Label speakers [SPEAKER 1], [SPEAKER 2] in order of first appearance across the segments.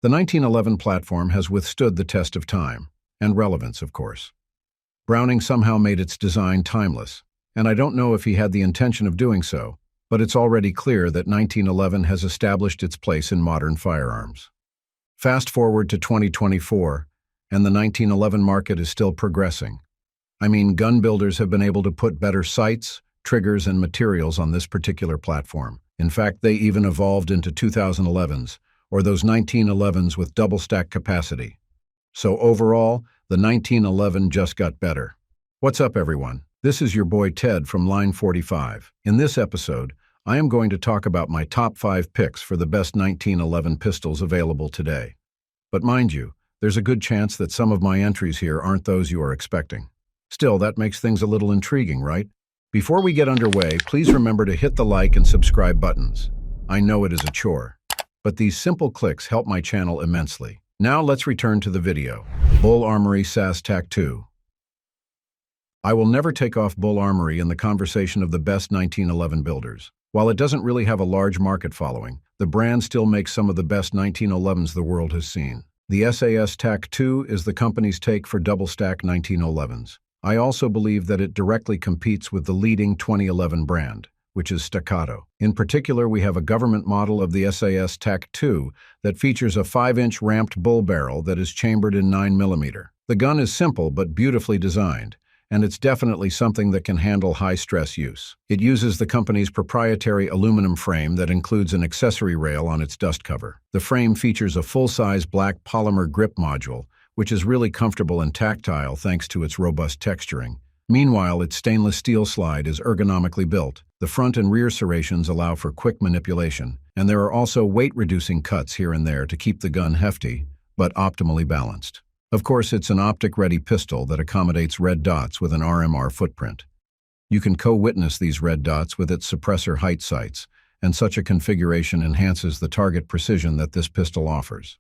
[SPEAKER 1] The 1911 platform has withstood the test of time, and relevance, of course. Browning somehow made its design timeless, and I don't know if he had the intention of doing so, but it's already clear that 1911 has established its place in modern firearms. Fast forward to 2024, and the 1911 market is still progressing. I mean, gun builders have been able to put better sights, triggers, and materials on this particular platform. In fact, they even evolved into 2011s, or those 1911s with double-stack capacity. So overall, the 1911 just got better. What's up, everyone? This is your boy Ted from Line 45. In this episode, I am going to talk about my top 5 picks for the best 1911 pistols available today. But mind you, there's a good chance that some of my entries here aren't those you are expecting. Still, that makes things a little intriguing, right? Before we get underway, please remember to hit the like and subscribe buttons. I know it is a chore, but these simple clicks help my channel immensely. Now let's return to the video. Bull Armory SAS TAC 2. I will never take off Bull Armory in the conversation of the best 1911 builders. While it doesn't really have a large market following, the brand still makes some of the best 1911s the world has seen. The SAS TAC 2 is the company's take for double-stack 1911s. I also believe that it directly competes with the leading 2011 brand, which is Staccato. In particular, we have a government model of the SAS TAC 2 that features a 5-inch ramped bull barrel that is chambered in 9mm. The gun is simple but beautifully designed, and it's definitely something that can handle high-stress use. It uses the company's proprietary aluminum frame that includes an accessory rail on its dust cover. The frame features a full-size black polymer grip module, which is really comfortable and tactile thanks to its robust texturing. Meanwhile, its stainless steel slide is ergonomically built. The front and rear serrations allow for quick manipulation, and there are also weight-reducing cuts here and there to keep the gun hefty, but optimally balanced. Of course, it's an optic-ready pistol that accommodates red dots with an RMR footprint. You can co-witness these red dots with its suppressor height sights, and such a configuration enhances the target precision that this pistol offers.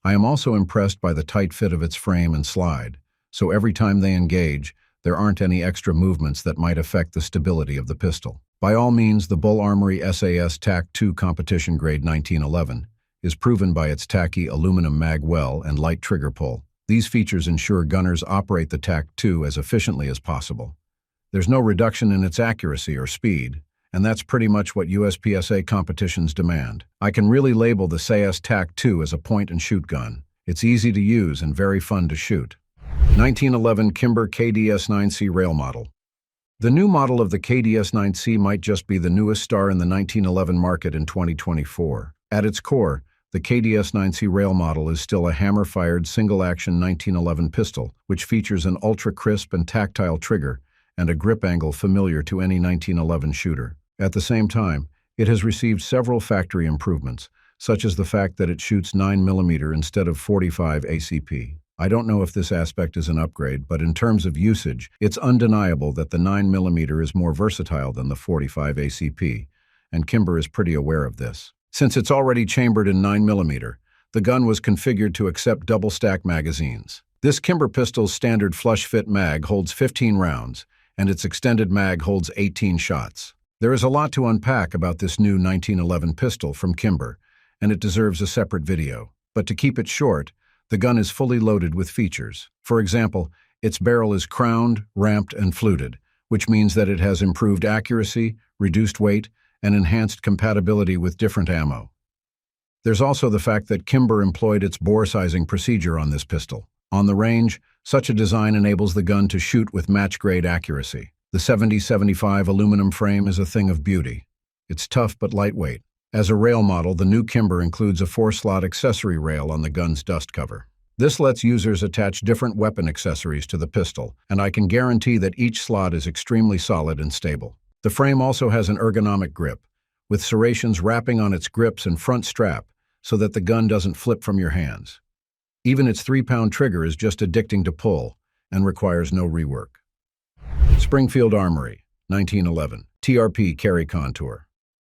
[SPEAKER 1] I am also impressed by the tight fit of its frame and slide, so every time they engage, there aren't any extra movements that might affect the stability of the pistol. By all means, the Bull Armory SAS TAC 2 competition grade 1911 is proven by its tacky aluminum mag well and light trigger pull. These features ensure gunners operate the TAC 2 as efficiently as possible. There's no reduction in its accuracy or speed, and that's pretty much what USPSA competitions demand. I can really label the SAS TAC 2 as a point-and-shoot gun. It's easy to use and very fun to shoot. 1911 Kimber KDS-9C Rail Model. The new model of the KDS-9C might just be the newest star in the 1911 market in 2024. At its core, the KDS-9C Rail Model is still a hammer-fired single-action 1911 pistol, which features an ultra-crisp and tactile trigger and a grip angle familiar to any 1911 shooter. At the same time, it has received several factory improvements, such as the fact that it shoots 9mm instead of 45 ACP. I don't know if this aspect is an upgrade, but in terms of usage, it's undeniable that the 9mm is more versatile than the 45 ACP, and Kimber is pretty aware of this. Since it's already chambered in 9mm, the gun was configured to accept double-stack magazines. This Kimber pistol's standard flush-fit mag holds 15 rounds, and its extended mag holds 18 shots. There is a lot to unpack about this new 1911 pistol from Kimber, and it deserves a separate video. But to keep it short, the gun is fully loaded with features. For example, its barrel is crowned, ramped, and fluted, which means that it has improved accuracy, reduced weight, and enhanced compatibility with different ammo. There's also the fact that Kimber employed its bore sizing procedure on this pistol. On the range, such a design enables the gun to shoot with match-grade accuracy. The 70-75 aluminum frame is a thing of beauty. It's tough but lightweight. As a rail model, the new Kimber includes a 4-slot accessory rail on the gun's dust cover. This lets users attach different weapon accessories to the pistol, and I can guarantee that each slot is extremely solid and stable. The frame also has an ergonomic grip, with serrations wrapping on its grips and front strap so that the gun doesn't flip from your hands. Even its 3-pound trigger is just addicting to pull and requires no rework. Springfield Armory, 1911, TRP Carry Contour.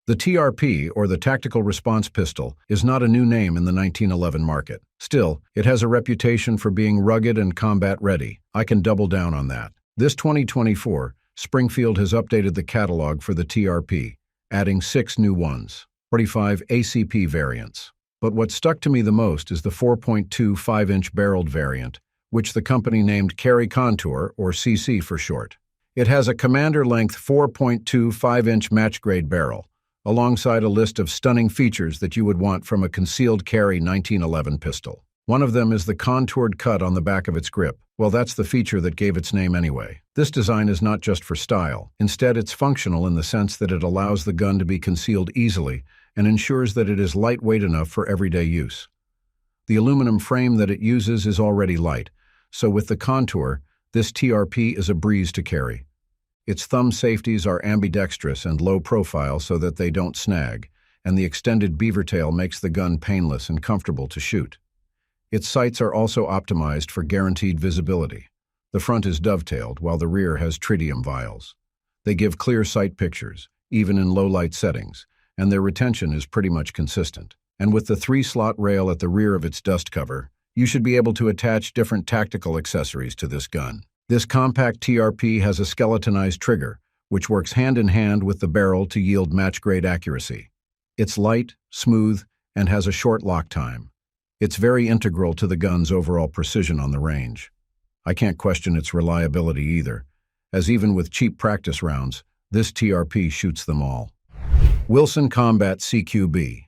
[SPEAKER 1] The TRP, or the Tactical Response Pistol, is not a new name in the 1911 market. Still, it has a reputation for being rugged and combat-ready. I can double down on that. This 2024, Springfield has updated the catalog for the TRP, adding 6 new ones, 45 ACP variants. But what stuck to me the most is the 4.2 5-inch barreled variant, which the company named Carry Contour, or CC for short. It has a commander-length 4.2 5-inch match-grade barrel, alongside a list of stunning features that you would want from a concealed carry 1911 pistol. One of them is the contoured cut on the back of its grip. Well, that's the feature that gave its name anyway. This design is not just for style. Instead, it's functional in the sense that it allows the gun to be concealed easily and ensures that it is lightweight enough for everyday use. The aluminum frame that it uses is already light, so with the contour, this TRP is a breeze to carry. Its thumb safeties are ambidextrous and low profile so that they don't snag, and the extended beaver tail makes the gun painless and comfortable to shoot. Its sights are also optimized for guaranteed visibility. The front is dovetailed, while the rear has tritium vials. They give clear sight pictures, even in low-light settings, and their retention is pretty much consistent. And with the 3-slot rail at the rear of its dust cover, you should be able to attach different tactical accessories to this gun. This compact TRP has a skeletonized trigger, which works hand-in-hand with the barrel to yield match-grade accuracy. It's light, smooth, and has a short lock time. It's very integral to the gun's overall precision on the range. I can't question its reliability either, as even with cheap practice rounds, this TRP shoots them all. Wilson Combat CQB.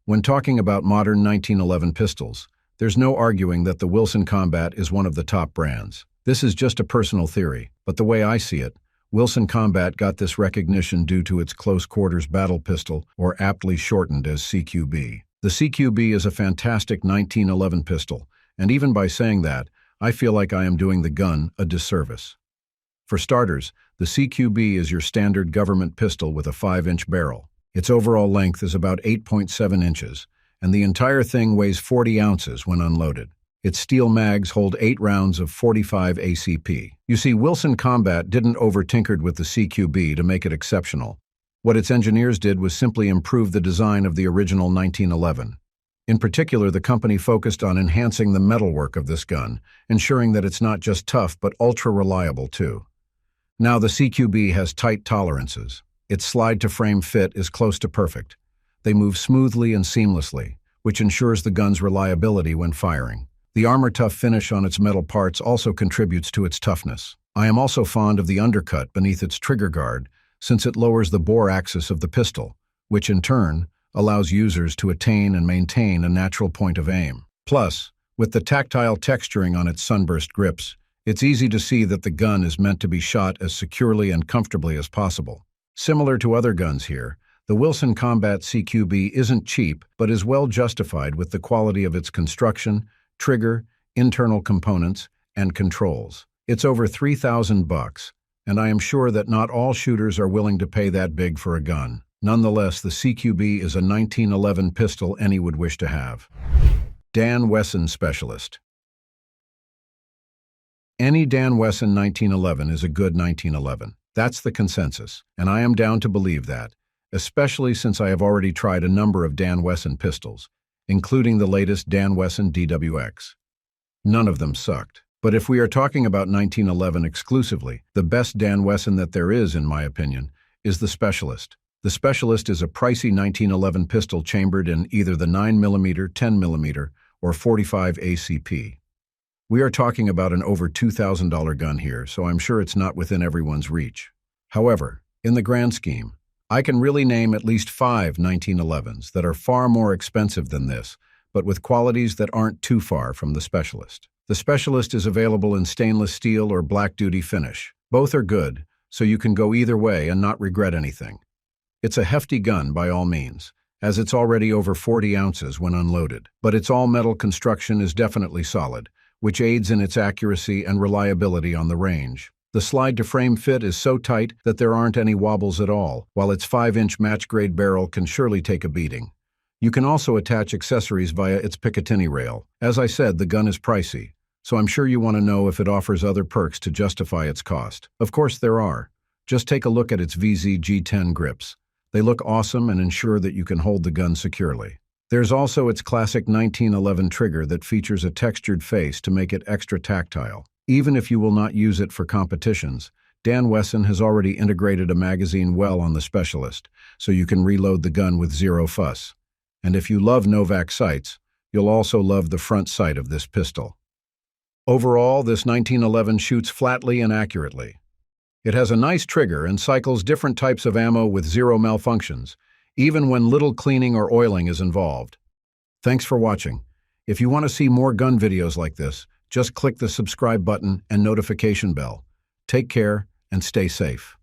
[SPEAKER 1] When talking about modern 1911 pistols, there's no arguing that the Wilson Combat is one of the top brands. This is just a personal theory, but the way I see it, Wilson Combat got this recognition due to its close-quarters battle pistol, or aptly shortened as CQB. The CQB is a fantastic 1911 pistol, and even by saying that, I feel like I am doing the gun a disservice. For starters, the CQB is your standard government pistol with a 5-inch barrel. Its overall length is about 8.7 inches, and the entire thing weighs 40 ounces when unloaded. Its steel mags hold 8 rounds of 45 ACP. You see, Wilson Combat didn't over-tinkered with the CQB to make it exceptional. What its engineers did was simply improve the design of the original 1911. In particular, the company focused on enhancing the metalwork of this gun, ensuring that it's not just tough but ultra-reliable too. Now the CQB has tight tolerances. Its slide-to-frame fit is close to perfect. They move smoothly and seamlessly, which ensures the gun's reliability when firing. The armor-tough finish on its metal parts also contributes to its toughness. I am also fond of the undercut beneath its trigger guard, since it lowers the bore axis of the pistol, which in turn allows users to attain and maintain a natural point of aim. Plus, with the tactile texturing on its sunburst grips, it's easy to see that the gun is meant to be shot as securely and comfortably as possible. Similar to other guns here, the Wilson Combat CQB isn't cheap, but is well justified with the quality of its construction, trigger, internal components, and controls. It's over $3,000, and I am sure that not all shooters are willing to pay that big for a gun. Nonetheless, the CQB is a 1911 pistol any would wish to have. Dan Wesson Specialist. Any Dan Wesson 1911 is a good 1911. That's the consensus, and I am down to believe that, especially since I have already tried a number of Dan Wesson pistols, including the latest Dan Wesson DWX. None of them sucked. But if we are talking about 1911 exclusively, the best Dan Wesson that there is, in my opinion, is the Specialist. The Specialist is a pricey 1911 pistol chambered in either the 9mm, 10mm, or 45 ACP. We are talking about an over $2,000 gun here, so I'm sure it's not within everyone's reach. However, in the grand scheme, I can really name at least 5 1911s that are far more expensive than this, but with qualities that aren't too far from the Specialist. The Specialist is available in stainless steel or black duty finish. Both are good, so you can go either way and not regret anything. It's a hefty gun by all means, as it's already over 40 ounces when unloaded, but its all-metal construction is definitely solid, which aids in its accuracy and reliability on the range. The slide-to-frame fit is so tight that there aren't any wobbles at all, while its 5-inch match-grade barrel can surely take a beating. You can also attach accessories via its Picatinny rail. As I said, the gun is pricey, so I'm sure you want to know if it offers other perks to justify its cost. Of course there are. Just take a look at its VZ G10 grips. They look awesome and ensure that you can hold the gun securely. There's also its classic 1911 trigger that features a textured face to make it extra tactile. Even if you will not use it for competitions, Dan Wesson has already integrated a magazine well on the Specialist, so you can reload the gun with zero fuss. And if you love Novak sights, you'll also love the front sight of this pistol. Overall, this 1911 shoots flatly and accurately. It has a nice trigger and cycles different types of ammo with zero malfunctions, even when little cleaning or oiling is involved. Thanks for watching. If you want to see more gun videos like this, just click the subscribe button and notification bell. Take care and stay safe.